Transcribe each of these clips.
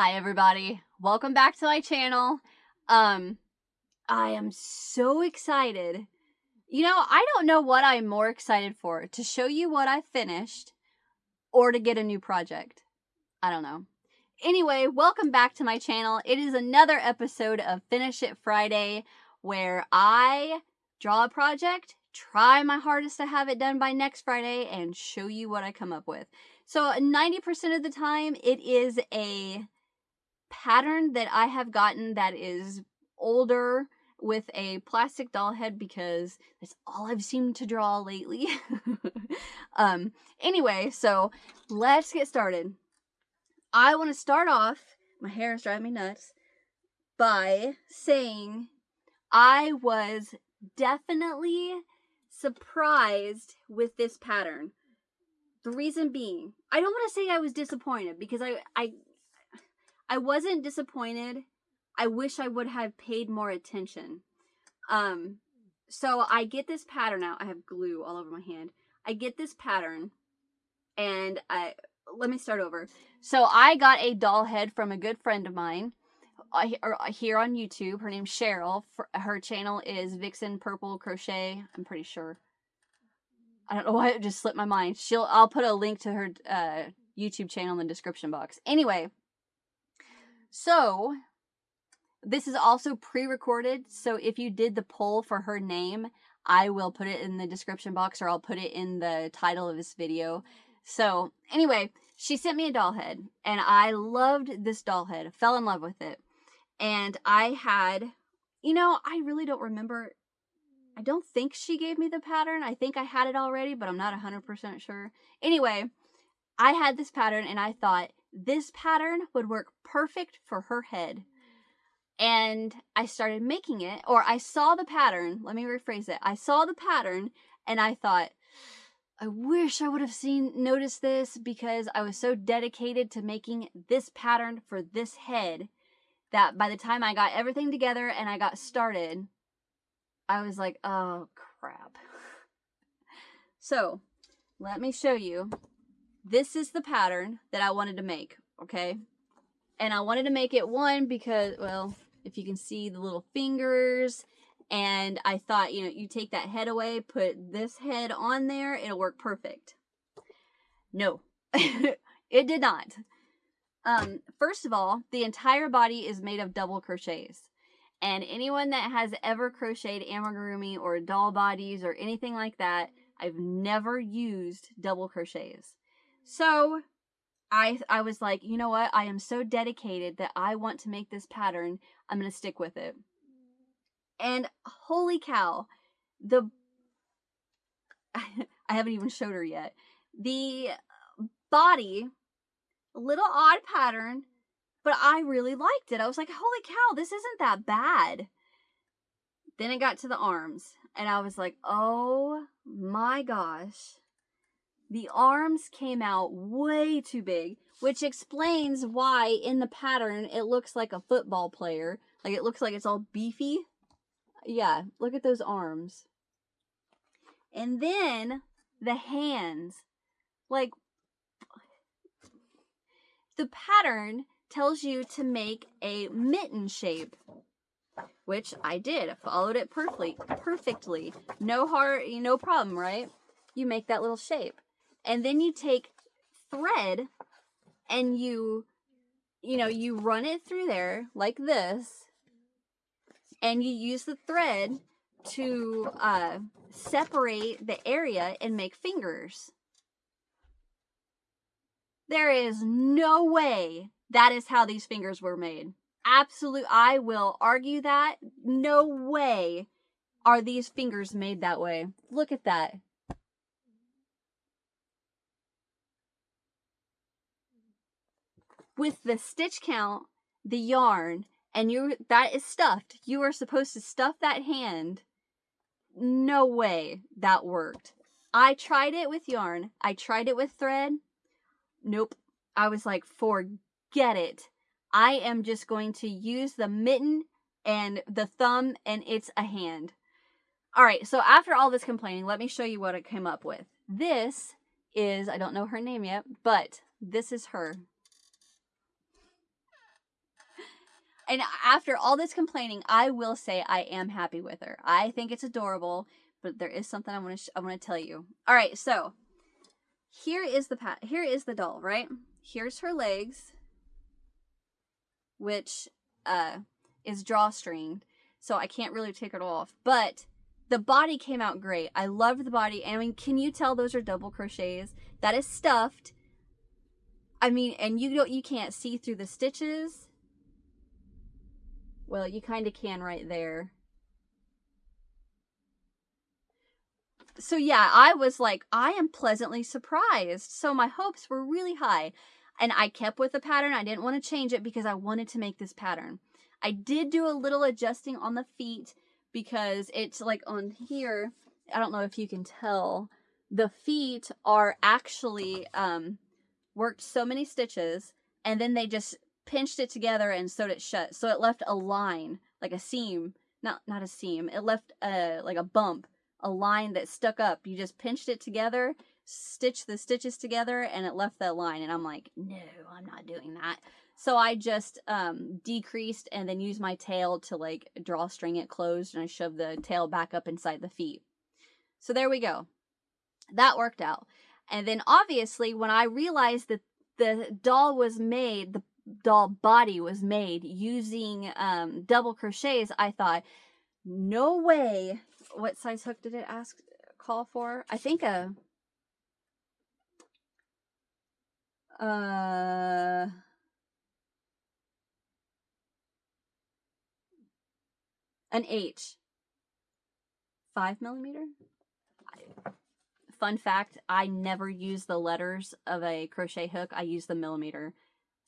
Hi everybody, welcome back to my channel. I am so excited. I don't know what I'm more excited for, to show you what I finished or to get a new project. I don't know. Anyway, welcome back to my channel. It is another episode of Finish It Friday where I draw a project, try my hardest to have it done by next Friday, and show you what I come up with. So 90% of the time it is a pattern that I have gotten that is older with a plastic doll head because that's all I've seemed to draw lately. Anyway, so let's get started. I want to start off, my hair is driving me nuts, by saying I was definitely surprised with this pattern. The reason being, I don't want to say I was disappointed because I wasn't disappointed. I wish I would have paid more attention. So I get this pattern out. I have glue all over my hand. I get this pattern and let me start over. So I got a doll head from a good friend of mine here on YouTube. Her name's Cheryl. Her channel is Vixen Purple Crochet. I'm pretty sure. I don't know why it just slipped my mind. I'll put a link to her YouTube channel in the description box. Anyway, so this is also pre-recorded, so if you did the poll for her name, I will put it in the description box, or I'll put it in the title of this video. So anyway, she sent me a doll head, and I loved this doll head. Fell in love with it. And I had, I really don't remember. I don't think she gave me the pattern. I think I had it already, but I'm not 100% sure. Anyway, I had this pattern, and I thought this pattern would work perfect for her head. And I started making it, or I saw the pattern. Let me rephrase it. I saw the pattern, and I thought, I wish I would have noticed this, because I was so dedicated to making this pattern for this head that by the time I got everything together and I got started, I was like, oh crap. So let me show you. This is the pattern that I wanted to make, okay? And I wanted to make it because, well, if you can see the little fingers, and I thought, you take that head away, put this head on there, it'll work perfect. No, it did not. First of all, the entire body is made of double crochets. And anyone that has ever crocheted amigurumi or doll bodies or anything like that, I've never used double crochets. So I was like, you know what? I am so dedicated that I want to make this pattern. I'm going to stick with it. And holy cow, I haven't even showed her yet. The body, a little odd pattern, but I really liked it. I was like, holy cow, this isn't that bad. Then it got to the arms, and I was like, oh my gosh. The arms came out way too big, which explains why in the pattern it looks like a football player. Like, it looks like it's all beefy. Yeah, look at those arms. And then the hands. Like, the pattern tells you to make a mitten shape, which I did. I followed it perfectly. No problem, right? You make that little shape. And then you take thread and you run it through there like this, and you use the thread to separate the area and make fingers. There is no way that is how these fingers were made. I will argue that. No way are these fingers made that way. Look at that. With the stitch count, the yarn, and that is stuffed. You are supposed to stuff that hand. No way that worked. I tried it with yarn. I tried it with thread. Nope. I was like, forget it. I am just going to use the mitten and the thumb, and it's a hand. All right, so after all this complaining, let me show you what I came up with. This is, I don't know her name yet, but this is her. And after all this complaining, I will say I am happy with her. I think it's adorable, but there is something I want to tell you. All right, so here is the doll, right? Here's her legs, which is drawstringed, so I can't really take it off. But the body came out great. I loved the body. And I mean, can you tell those are double crochets? That is stuffed. I mean, and you can't see through the stitches. Well, you kind of can right there. So yeah, I was like, I am pleasantly surprised. So my hopes were really high. And I kept with the pattern. I didn't want to change it because I wanted to make this pattern. I did do a little adjusting on the feet because it's like on here, I don't know if you can tell, the feet are actually worked so many stitches, and then they just pinched it together and sewed it shut. So it left a line, like a seam, not a seam. It left like a bump, a line that stuck up. You just pinched it together, stitched the stitches together, and it left that line. And I'm like, no, I'm not doing that. So I just decreased and then used my tail to like drawstring it closed, and I shoved the tail back up inside the feet. So there we go. That worked out. And then obviously when I realized that the doll body was made using double crochets, I thought, no way. What size hook did it call for? I think an H. 5mm? Fun fact, I never use the letters of a crochet hook. I use the millimeter.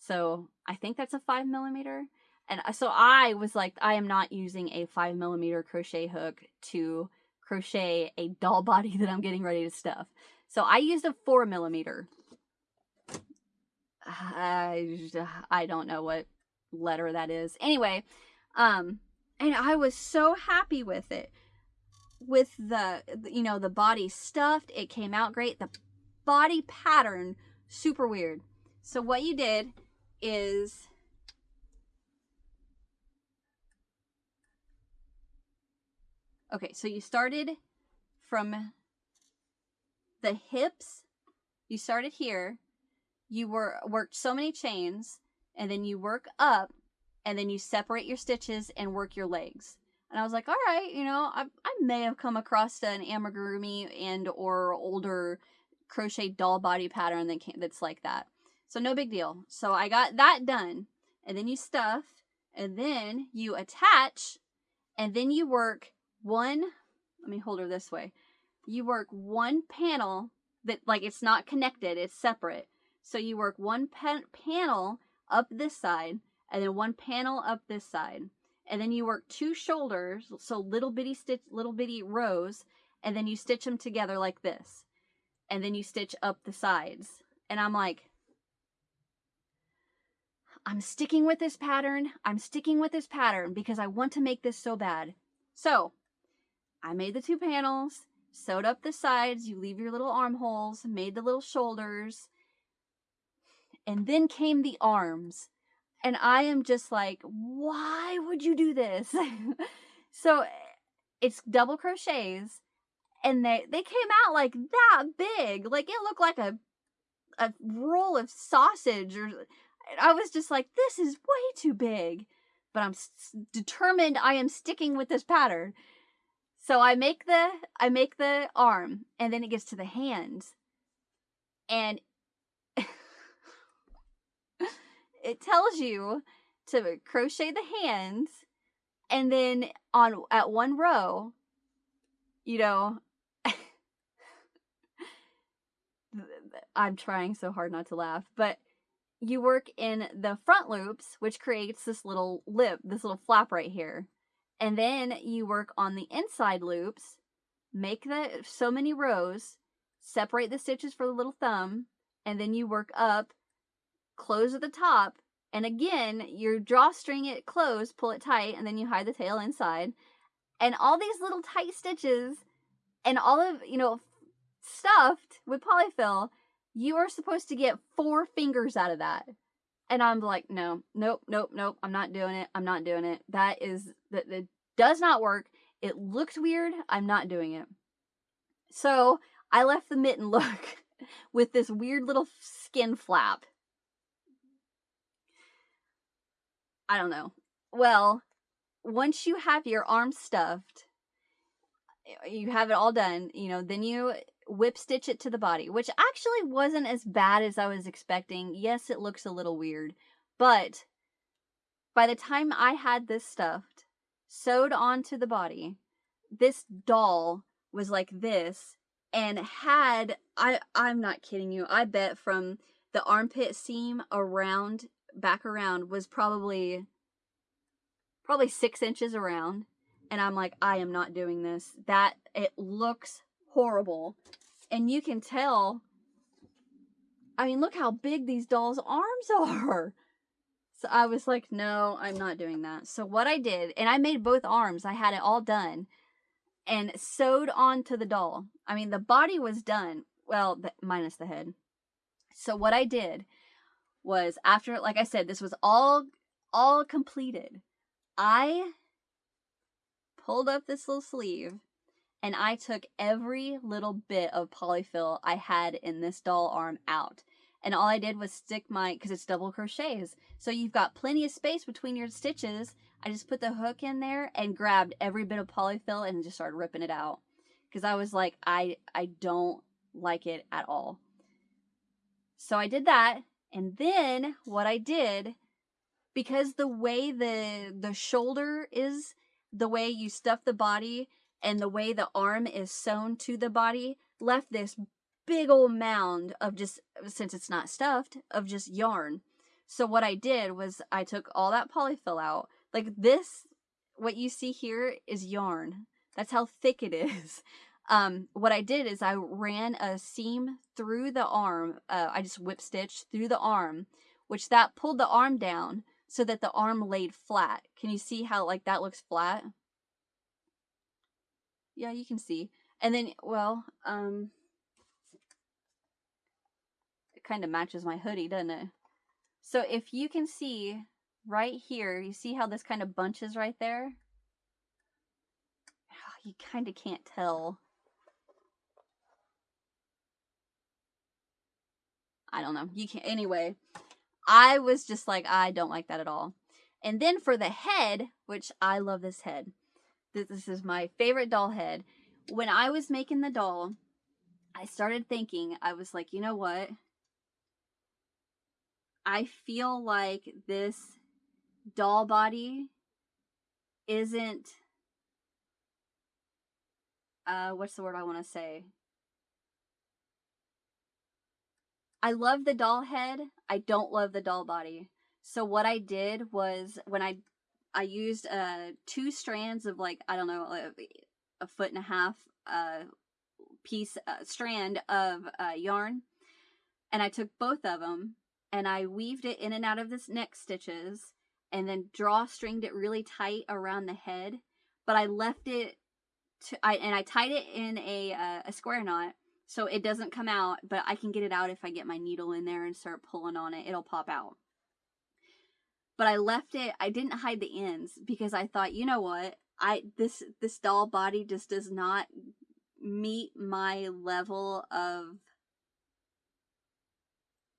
So I think that's a 5mm. And so I was like, I am not using a 5mm crochet hook to crochet a doll body that I'm getting ready to stuff. So I used a 4mm. I don't know what letter that is. Anyway, and I was so happy with it. With the body stuffed, it came out great. The body pattern, super weird. So what you did is okay, so you started from the hips. You started here. You worked so many chains, and then you work up, and then you separate your stitches and work your legs. And I was like, all right, I may have come across an amigurumi and or older crochet doll body pattern that's like that. So no big deal. So I got that done. And then you stuff, and then you attach, and then you work let me hold her this way. You work one panel that, like, it's not connected, it's separate. So you work one panel up this side, and then one panel up this side. And then you work two shoulders, so little bitty rows, and then you stitch them together like this. And then you stitch up the sides. And I'm like, I'm sticking with this pattern. I'm sticking with this pattern because I want to make this so bad. So I made the two panels, sewed up the sides. You leave your little armholes, made the little shoulders. And then came the arms. And I am just like, why would you do this? So it's double crochets, and they came out like that big. Like it looked like a roll of sausage. I was just like, this is way too big. But I'm determined I am sticking with this pattern. So I make the arm, and then it gets to the hands. And it tells you to crochet the hands, and then at one row, I'm trying so hard not to laugh, but you work in the front loops, which creates this little lip, this little flap right here. And then you work on the inside loops, make so many rows, separate the stitches for the little thumb, and then you work up, close at the top, and again, you drawstring it closed, pull it tight, and then you hide the tail inside. And all these little tight stitches, and all of, stuffed with polyfill, you are supposed to get 4 fingers out of that. And I'm like, no, nope, nope, nope. I'm not doing it. I'm not doing it. That does not work. It looks weird. I'm not doing it. So I left the mitten look with this weird little skin flap. I don't know. Well, once you have your arm stuffed, you have it all done, then you whip stitch it to the body, which actually wasn't as bad as I was expecting. Yes, it looks a little weird, but by the time I had this stuffed, sewed onto the body, this doll was like this and had, I'm not kidding you, I bet from the armpit seam back around was probably 6 inches around. And I'm like, I am not doing this. It looks horrible. And you can tell, I mean, look how big these dolls' arms are. So I was like, no, I'm not doing that. So what I did, and I made both arms, I had it all done and sewed onto the doll. I mean, the body was done, well, minus the head. So what I did was, after, like I said, this was all completed, I pulled up this little sleeve and I took every little bit of polyfill I had in this doll arm out. And all I did was stick because it's double crochets, so you've got plenty of space between your stitches. I just put the hook in there and grabbed every bit of polyfill and just started ripping it out. Because I was like, I don't like it at all. So I did that. And then what I did, because the way the shoulder is, the way you stuff the body, and the way the arm is sewn to the body, left this big old mound of just, since it's not stuffed, of just yarn. So what I did was I took all that polyfill out. Like this, what you see here is yarn. That's how thick it is. What I did is I ran a seam through the arm. I just whip stitched through the arm, which that pulled the arm down so that the arm laid flat. Can you see how like that looks flat? Yeah, you can see. And then, well, it kind of matches my hoodie, doesn't it? So if you can see right here, you see how this kind of bunches right there? You kind of can't tell. I don't know. You can't. Anyway, I was just like, I don't like that at all. And then for the head, which I love this head. This is my favorite doll head. When I was making the doll, I started thinking, I was like, you know what? I feel like this doll body isn't, what's the word I want to say? I love the doll head. I don't love the doll body. So what I did was, when I used 2 strands of, like, I don't know, a 1.5 piece strand of yarn, and I took both of them and I weaved it in and out of this neck stitches, and then drawstringed it really tight around the head. But I left it I tied it in a square knot so it doesn't come out, but I can get it out if I get my needle in there and start pulling on it. It'll pop out. But I left it, I didn't hide the ends because I thought, you know what? This doll body just does not meet my level of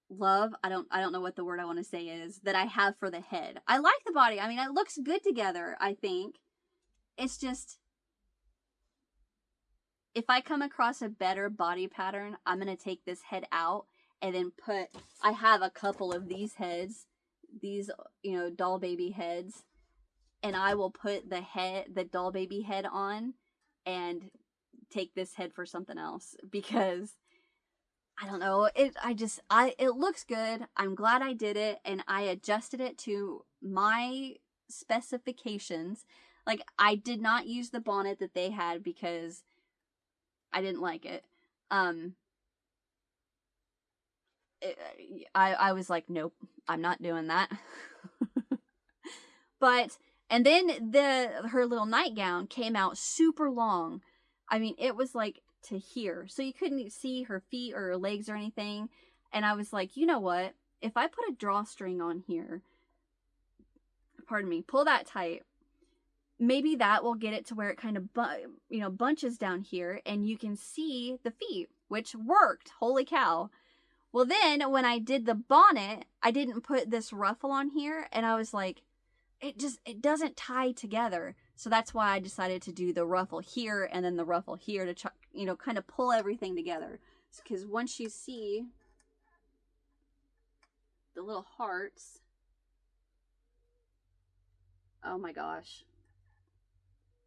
love. I don't know what the word I want to say is, that I have for the head. I like the body. I mean, it looks good together, I think. It's just, if I come across a better body pattern, I'm going to take this head out and then I have a couple of these heads, these, doll baby heads, and I will put the doll baby head on and take this head for something else, because I don't know, it looks good. I'm glad I did it, and I adjusted it to my specifications. Like, I did not use the bonnet that they had because I didn't like it. I was like, nope, I'm not doing that. And then her little nightgown came out super long. I mean, it was like to here, so you couldn't see her feet or her legs or anything. And I was like, you know what? if I put a drawstring on here, pardon me, pull that tight, maybe that will get it to where it kind of bunches down here and you can see the feet, which worked. Holy cow. Well, then when I did the bonnet, I didn't put this ruffle on here, and I was like, it doesn't tie together. So that's why I decided to do the ruffle here and then the ruffle here to kind of pull everything together. Because once you see the little hearts, oh my gosh,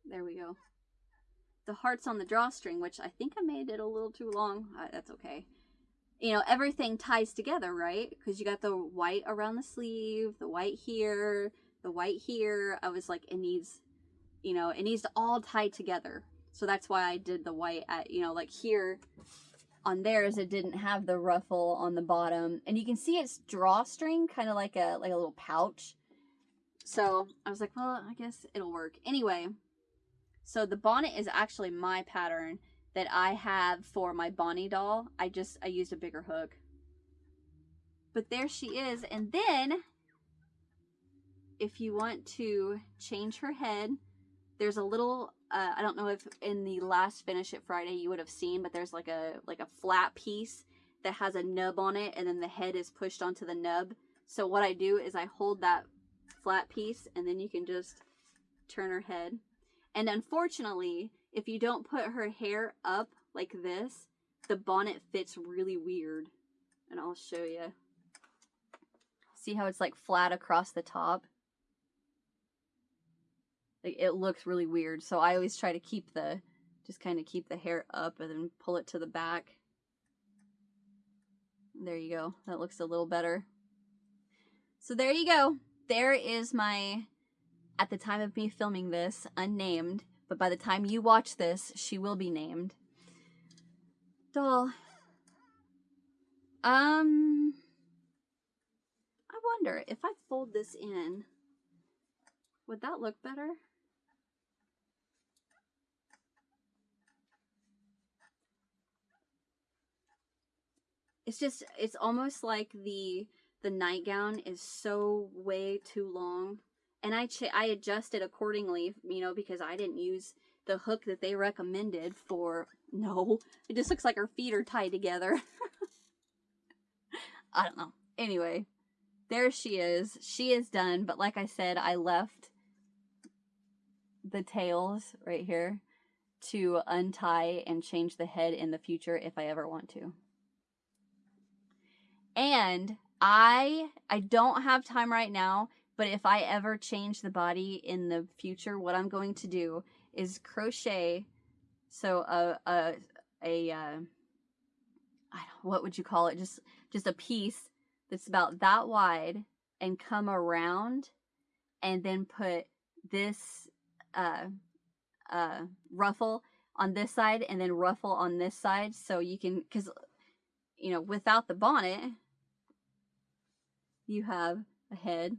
there we go. The hearts on the drawstring, which I think I made it a little too long. That's okay. Everything ties together, right? Because you got the white around the sleeve, the white here, the white here. I was like, it needs to all tie together. So that's why I did the white at, like here on theirs, it didn't have the ruffle on the bottom. And you can see it's drawstring, kind of like a little pouch. So I was like, well, I guess it'll work. Anyway, so the bonnet is actually my pattern that I have for my Bonnie doll. I used a bigger hook. But there she is. And then if you want to change her head, there's a little, I don't know if in the last Finish It Friday you would have seen, but there's like a flat piece that has a nub on it, and then the head is pushed onto the nub. So what I do is I hold that flat piece, and then you can just turn her head. And unfortunately, if you don't put her hair up like this, the bonnet fits really weird. And I'll show you. See how it's like flat across the top? Like, it looks really weird. So I always try to keep the hair up and then pull it to the back. There you go. That looks a little better. So there you go. There is my, at the time of me filming this, unnamed, but by the time you watch this, she will be named, doll. I wonder if I fold this in, would that look better? It's almost like the nightgown is so way too long. And I adjusted accordingly, because I didn't use the hook that they recommended for, no, it just looks like her feet are tied together. I don't know. Anyway, there she is. She is done, but like I said, I left the tails right here to untie and change the head in the future if I ever want to. And I don't have time right now, but if I ever change the body in the future, what I'm going to do is crochet, so I don't, what would you call it? Just a piece that's about that wide and come around and then put this ruffle on this side and then ruffle on this side, so you can, because without the bonnet you have a head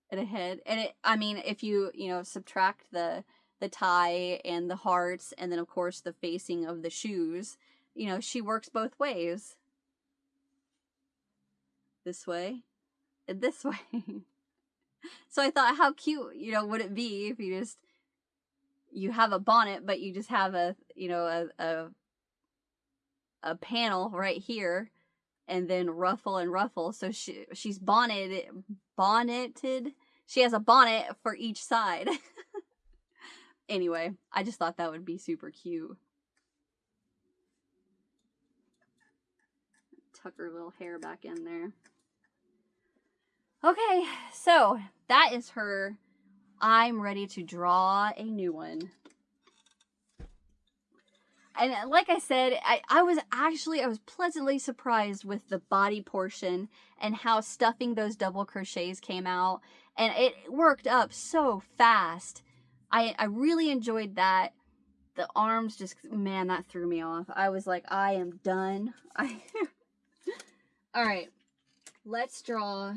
and a head, and if you subtract the tie and the hearts and then of course the facing of the shoes, she works both ways, this way and this way. So I thought, how cute would it be if you have a bonnet but you just have a panel right here and then ruffle and ruffle, so she's bonneted. She has a bonnet for each side. Anyway, I just thought that would be super cute. Tuck her little hair back in there. Okay, so that is her. I'm ready to draw a new one. And like I said, I was pleasantly surprised with the body portion and how stuffing those double crochets came out. And it worked up so fast. I really enjoyed that. The arms just, man, that threw me off. I was like, I am done. All right, let's draw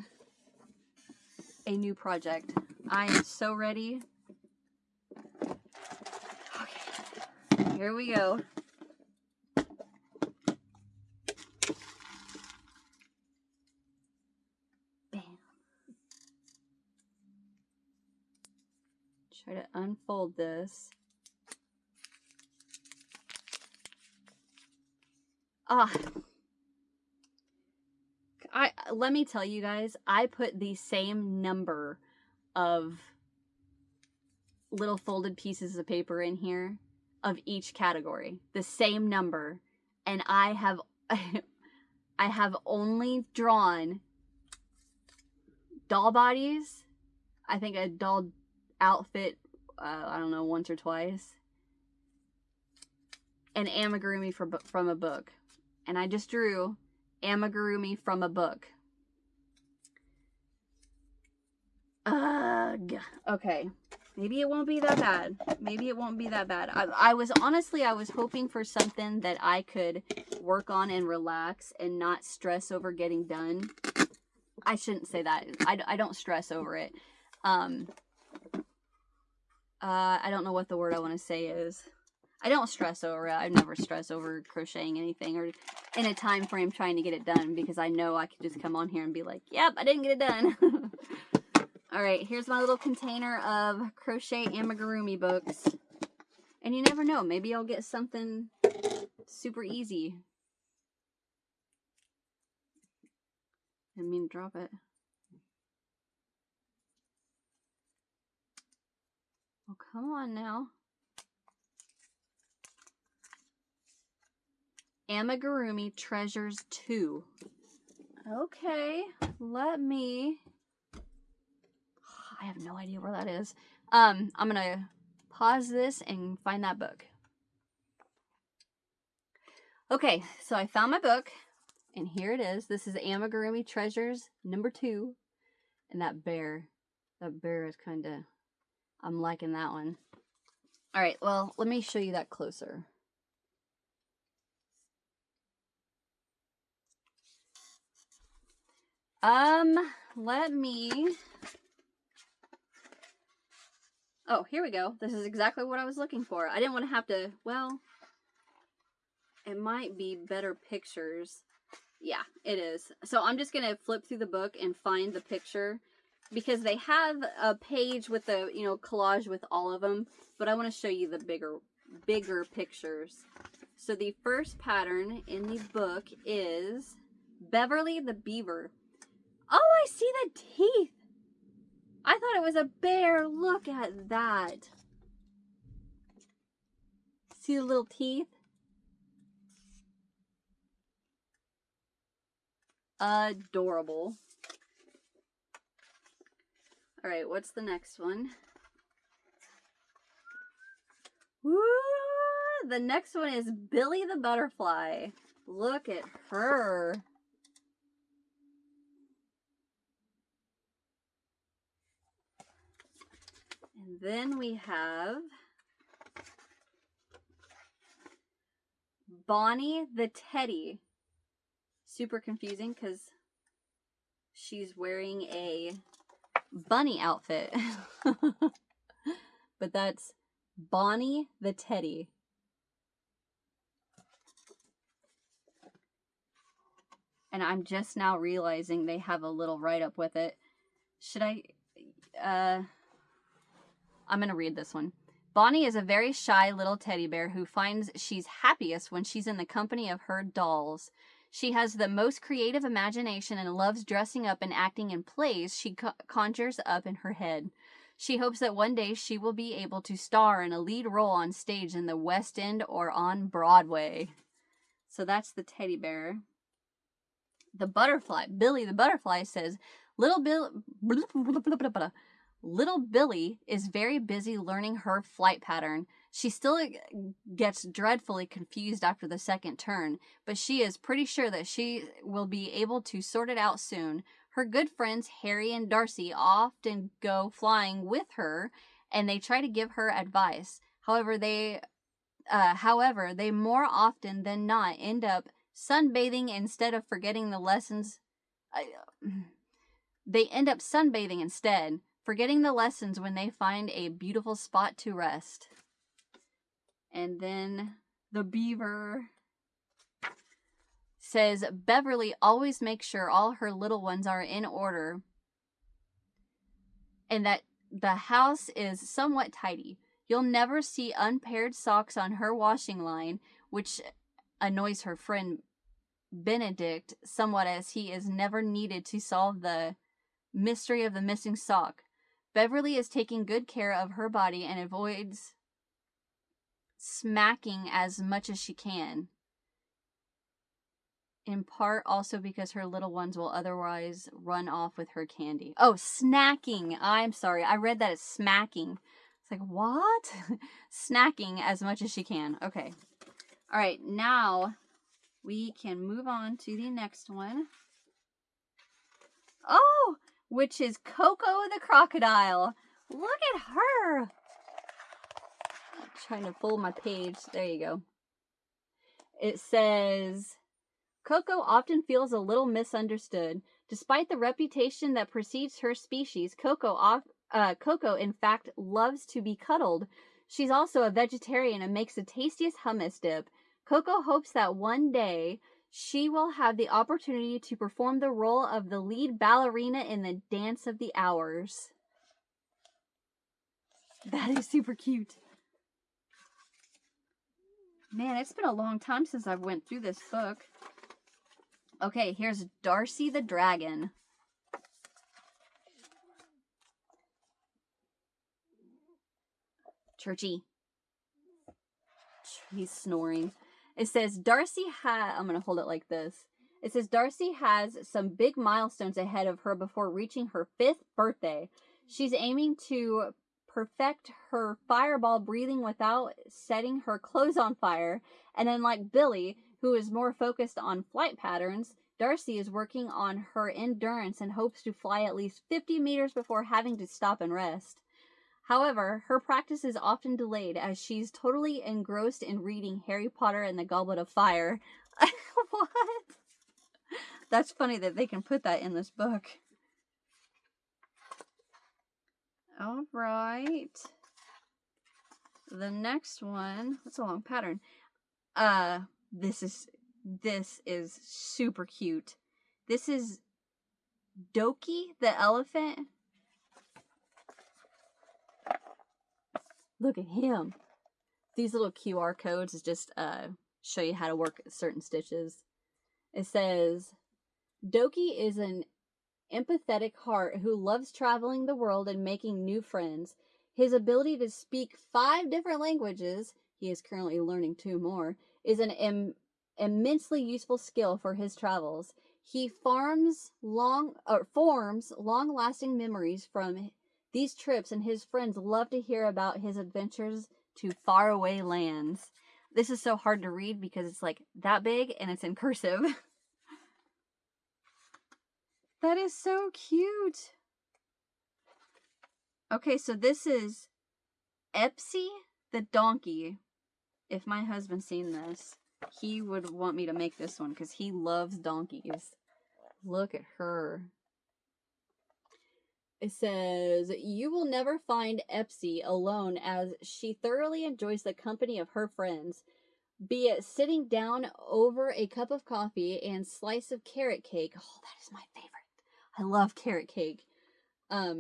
a new project. I am so ready. Okay, here we go. Try to unfold this. Let me tell you guys, I put the same number of little folded pieces of paper in here of each category. The same number. And I have only drawn doll bodies. I think a doll outfit, I don't know, once or twice. And amigurumi from a book. And I just drew amigurumi from a book. Ugh. Okay. Maybe it won't be that bad. Maybe it won't be that bad. I was hoping for something that I could work on and relax and not stress over getting done. I shouldn't say that. I don't stress over it. I don't know what the word I want to say is. I don't stress over it. I never stress over crocheting anything or in a time frame trying to get it done because I know I could just come on here and be like, yep, I didn't get it done. Alright, here's my little container of crochet amigurumi books. And you never know, maybe I'll get something super easy. Didn't mean to drop it. Oh, come on now. Amigurumi Treasures 2. Okay, let me... I have no idea where that is. I'm gonna pause this and find that book. Okay, so I found my book, and here it is. This is Amigurumi Treasures number 2. And that bear is kind of... I'm liking that one. Alright, well, let me show you that closer. Let me... Oh, here we go. This is exactly what I was looking for. I didn't want to have to... Well, it might be better pictures. Yeah, it is. So I'm just going to flip through the book and find the picture. Because they have a page with the, collage with all of them. But I want to show you the bigger pictures. So the first pattern in the book is Beverly the Beaver. Oh, I see the teeth. I thought it was a bear. Look at that. See the little teeth? Adorable. Alright, what's the next one? Woo! The next one is Billy the Butterfly. Look at her. And then we have Bonnie the Teddy. Super confusing because she's wearing a bunny outfit. But that's Bonnie the Teddy. And I'm just now realizing they have a little write-up with it. Should I... I'm going to read this one. Bonnie is a very shy little teddy bear who finds she's happiest when she's in the company of her dolls. She has the most creative imagination and loves dressing up and acting in plays she conjures up in her head. She hopes that one day she will be able to star in a lead role on stage in the West End or on Broadway. So that's the teddy bear. The butterfly, Billy the Butterfly says, Little Billy is very busy learning her flight pattern. She still gets dreadfully confused after the second turn, but she is pretty sure that she will be able to sort it out soon. Her good friends Harry and Darcy often go flying with her, and they try to give her advice. However, they more often than not end up sunbathing instead of forgetting the lessons. They end up sunbathing instead, forgetting the lessons when they find a beautiful spot to rest. And then the beaver says, Beverly always makes sure all her little ones are in order and that The house is somewhat tidy. You'll never see unpaired socks on her washing line, which annoys her friend Benedict somewhat, as he is never needed to solve the mystery of the missing sock. Beverly is taking good care of her body and avoids smacking as much as she can. In part also because her little ones will otherwise run off with her candy. Oh, snacking. I'm sorry. I read that as smacking. It's like, what? Snacking as much as she can. Okay. All right. Now we can move on to the next one. Oh, which is Coco the crocodile. Look at her. I'm trying to fold my page. There you go. It says, Coco often feels a little misunderstood. Despite the reputation that precedes her species, Coco in fact loves to be cuddled. She's also a vegetarian and makes the tastiest hummus dip. Coco hopes that one day she will have the opportunity to perform the role of the lead ballerina in the Dance of the Hours. That is super cute. Man, it's been a long time since I went through this book. Okay, here's Darcy the Dragon. Churchy. He's snoring. It says I'm going to hold it like this. It says Darcy has some big milestones ahead of her before reaching her 5th birthday. She's aiming to perfect her fireball breathing without setting her clothes on fire. And unlike Billy, who is more focused on flight patterns, Darcy is working on her endurance and hopes to fly at least 50 meters before having to stop and rest. However, her practice is often delayed as she's totally engrossed in reading Harry Potter and the Goblet of Fire. What? That's funny that they can put that in this book. All right. The next one, that's a long pattern. This is super cute. This is Doki the elephant. Look at him. These little QR codes is just show you how to work certain stitches. It says, Doki is an empathetic heart who loves traveling the world and making new friends. His ability to speak 5 different languages, he is currently learning 2 more, is an immensely useful skill for his travels. He forms long-lasting memories from these trips, and his friends love to hear about his adventures to faraway lands. This is so hard to read because it's like that big and it's in cursive. That is so cute. Okay, so this is Epsy the donkey. If my husband's seen this, he would want me to make this one because he loves donkeys. Look at her. It says, you will never find Epsy alone as she thoroughly enjoys the company of her friends, be it sitting down over a cup of coffee and slice of carrot cake. Oh, that is my favorite. I love carrot cake. At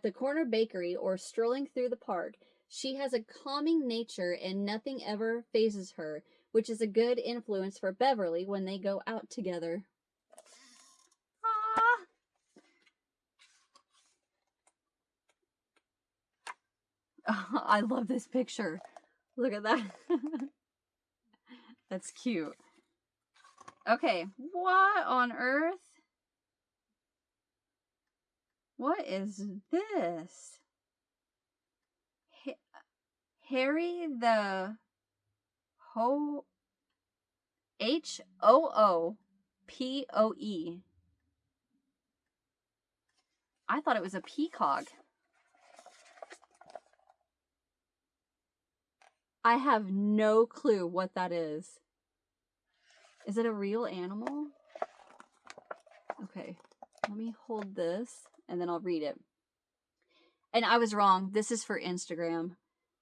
the corner bakery or strolling through the park. She has a calming nature and nothing ever phases her, which is a good influence for Beverly when they go out together. Oh, I love this picture. Look at that. That's cute. Okay, what on earth? What is this? Harry the Hoopoe. I thought it was a peacock. I have no clue what that is. Is it a real animal? Okay, let me hold this and then I'll read it. And I was wrong. This is for Instagram.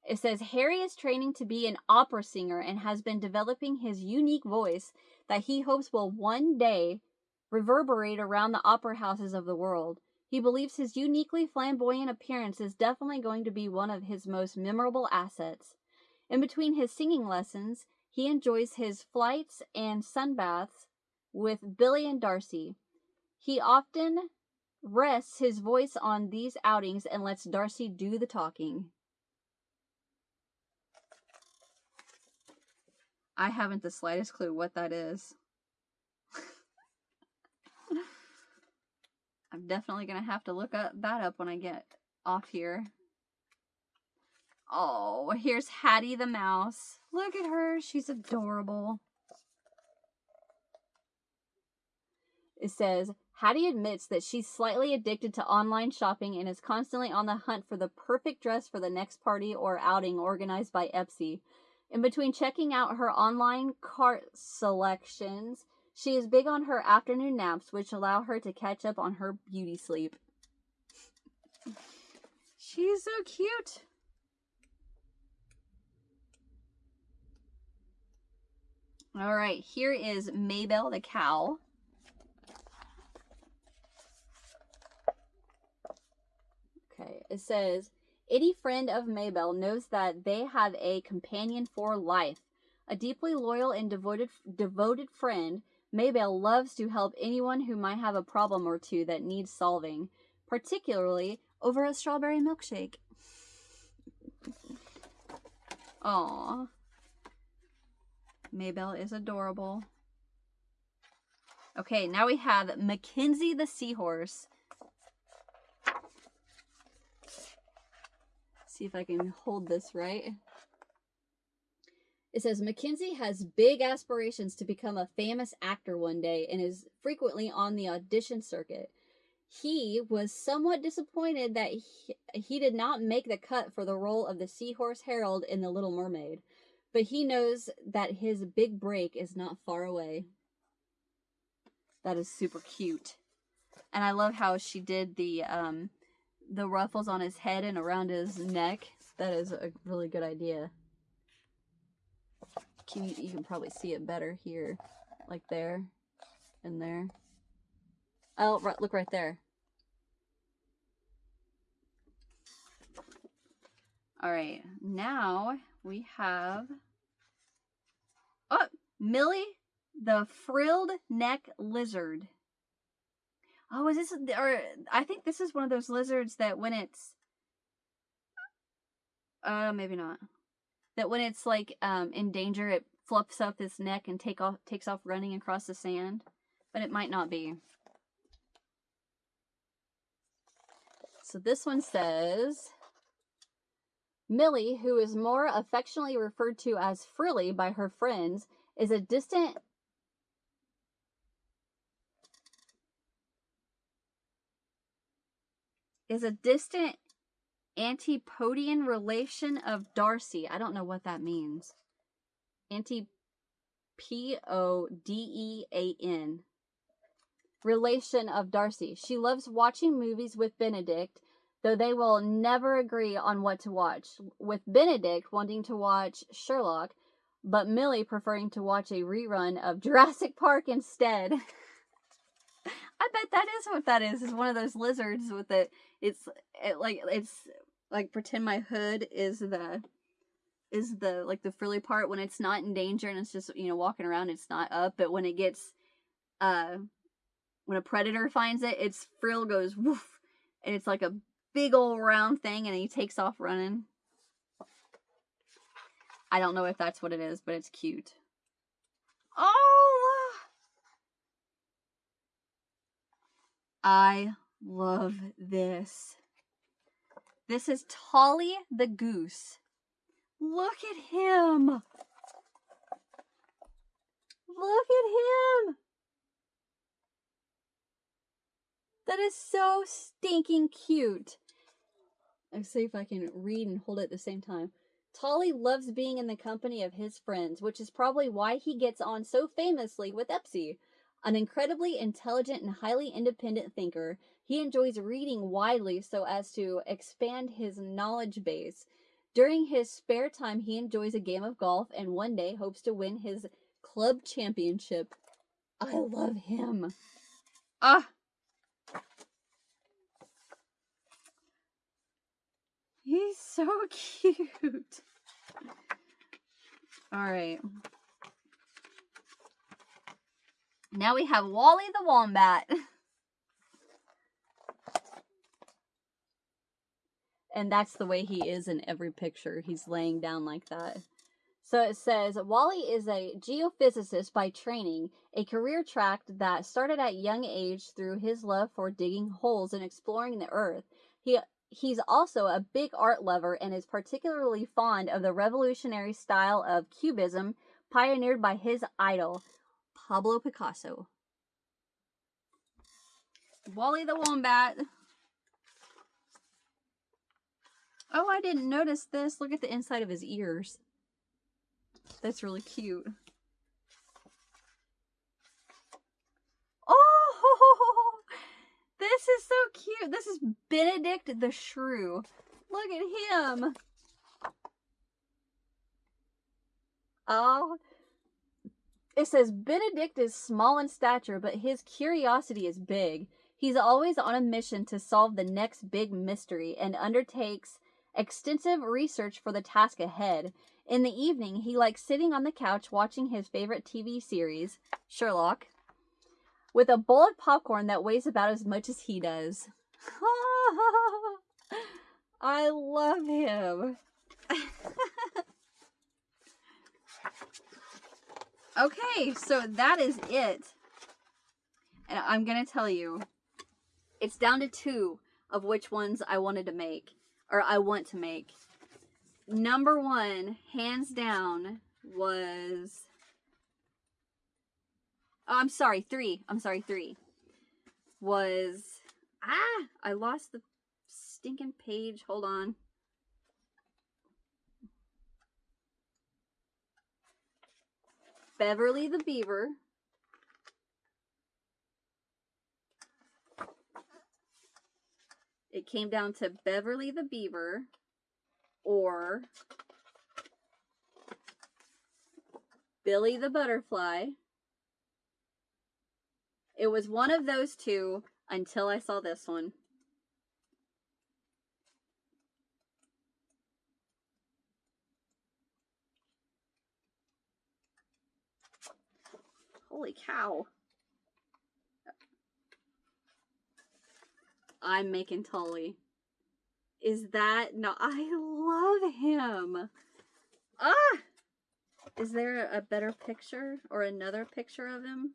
It says, Harry is training to be an opera singer and has been developing his unique voice that he hopes will one day reverberate around the opera houses of the world. He believes his uniquely flamboyant appearance is definitely going to be one of his most memorable assets. In between his singing lessons, he enjoys his flights and sunbaths with Billy and Darcy. He often rests his voice on these outings and lets Darcy do the talking. I haven't the slightest clue what that is. I'm definitely going to have to look that up when I get off here. Oh, here's Hattie the mouse. Look at her. She's adorable. It says, Hattie admits that she's slightly addicted to online shopping and is constantly on the hunt for the perfect dress for the next party or outing organized by Epsy. In between checking out her online cart selections, she is big on her afternoon naps, which allow her to catch up on her beauty sleep. She's so cute. All right, here is Maybelle the cow. Okay, it says, any friend of Maybelle knows that they have a companion for life. A deeply loyal and devoted friend, Maybelle loves to help anyone who might have a problem or two that needs solving, particularly over a strawberry milkshake. Aww. Maybelle is adorable. Okay, now we have Mackenzie the seahorse. See if I can hold this right. It says, Mackenzie has big aspirations to become a famous actor one day and is frequently on the audition circuit. He was somewhat disappointed that he did not make the cut for the role of the Seahorse Herald in The Little Mermaid, but he knows that his big break is not far away. That is super cute. And I love how she did the ruffles on his head and around his neck. That is a really good idea. You can probably see it better here. Like there and there. Oh, look right there. Alright, now we have... Oh, Millie the frilled neck lizard. Oh, is this... Or I think this is one of those lizards that when it's... maybe not. That when it's like in danger, it fluffs up its neck and takes off running across the sand. But it might not be. So this one says, Millie, who is more affectionately referred to as Frilly by her friends, is a distant antipodian relation of Darcy. I don't know what that means. Antipodean. Relation of Darcy. She loves watching movies with Benedict, though they will never agree on what to watch. With Benedict wanting to watch Sherlock, but Millie preferring to watch a rerun of Jurassic Park instead. I bet that is what that is one of those lizards with it. It's like pretend my hood is the like the frilly part when it's not in danger and it's just, walking around, it's not up, but when it gets when a predator finds it, its frill goes woof, and it's like a big old round thing, and he takes off running. I don't know if that's what it is, but it's cute. Oh! I love this. This is Tolly the goose. Look at him! Look at him! That is so stinking cute. Let's see if I can read and hold it at the same time. Tolly loves being in the company of his friends, which is probably why he gets on so famously with Epsy. An incredibly intelligent and highly independent thinker, he enjoys reading widely so as to expand his knowledge base. During his spare time, he enjoys a game of golf and one day hopes to win his club championship. I love him. Ah! so cute. All right. Now we have Wally the Wombat. And that's the way he is in every picture. He's laying down like that. So it says, Wally is a geophysicist by training, a career track that started at a young age through his love for digging holes and exploring the earth. He's also a big art lover and is particularly fond of the revolutionary style of Cubism pioneered by his idol, Pablo Picasso. Wally the Wombat. Oh, I didn't notice this. Look at the inside of his ears. That's really cute. Oh, this is so cute. This is Benedict the Shrew. Look at him. Oh. It says, Benedict is small in stature, but his curiosity is big. He's always on a mission to solve the next big mystery and undertakes extensive research for the task ahead. In the evening, he likes sitting on the couch watching his favorite TV series, Sherlock, with a bowl of popcorn that weighs about as much as he does. I love him. Okay, so that is it. And I'm going to tell you, it's down to 2 of which ones I wanted to make, or I want to make. Number 1, hands down, was... Oh, I'm sorry, 3. I'm sorry, 3. Was... I lost the stinking page. Hold on. Beverly the Beaver. It came down to Beverly the Beaver or Billy the Butterfly. It was one of those 2 until I saw this one. Holy cow. I'm making Tully. Is that... No, I love him. Is there a better picture or another picture of him?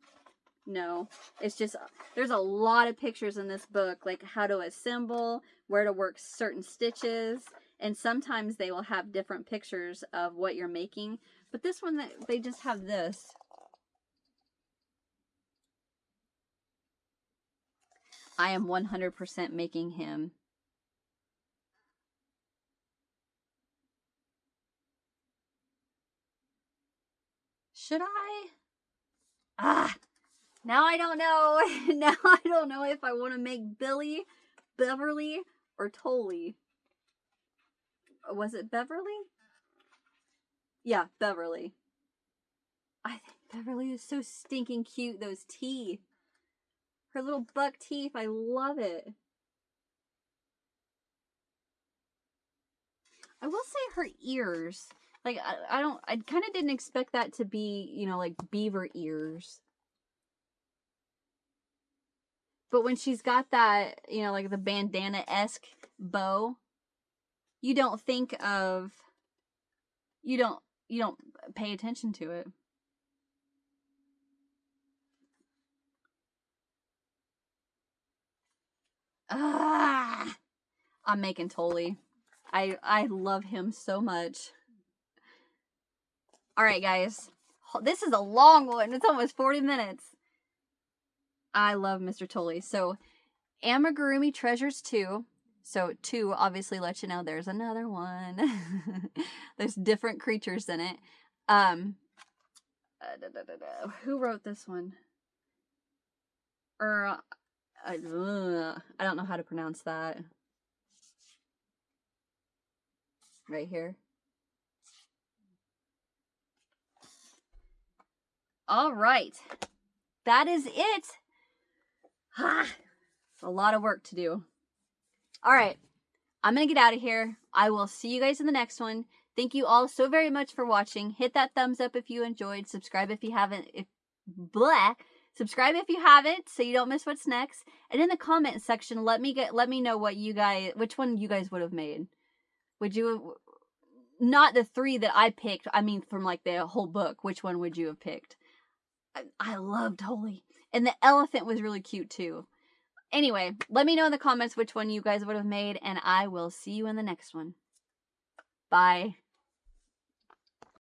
No. It's just... There's a lot of pictures in this book. Like how to assemble, where to work certain stitches. And sometimes they will have different pictures of what you're making. But this one, they just have this. I am 100% making him. Should I? Now I don't know. Now I don't know if I want to make Billy, Beverly, or Tully. Was it Beverly? Yeah, Beverly. I think Beverly is so stinking cute. Those teeth. Her little buck teeth. I love it. I will say her ears. Like, I kind of didn't expect that to be, you know, like beaver ears. But when she's got that, you know, like the bandana-esque bow, you don't think of, you don't pay attention to it. I'm making Tully. I love him so much. All right, guys. This is a long one. It's almost 40 minutes. I love Mr. Tully. So, Amigurumi Treasures 2. So, 2 obviously lets you know there's another one. There's different creatures in it. Who wrote this one? I don't know how to pronounce that. Right here. All right. That is it. It's a lot of work to do. All right. I'm going to get out of here. I will see you guys in the next one. Thank you all so very much for watching. Hit that thumbs up if you enjoyed. Subscribe if you haven't. Subscribe if you haven't, so you don't miss what's next. And in the comment section, let me know which one you guys would have made. Would you, not the 3 that I picked, I mean from like the whole book, which one would you have picked? I loved Holy. And the elephant was really cute too. Anyway, let me know in the comments which one you guys would have made, and I will see you in the next one. Bye.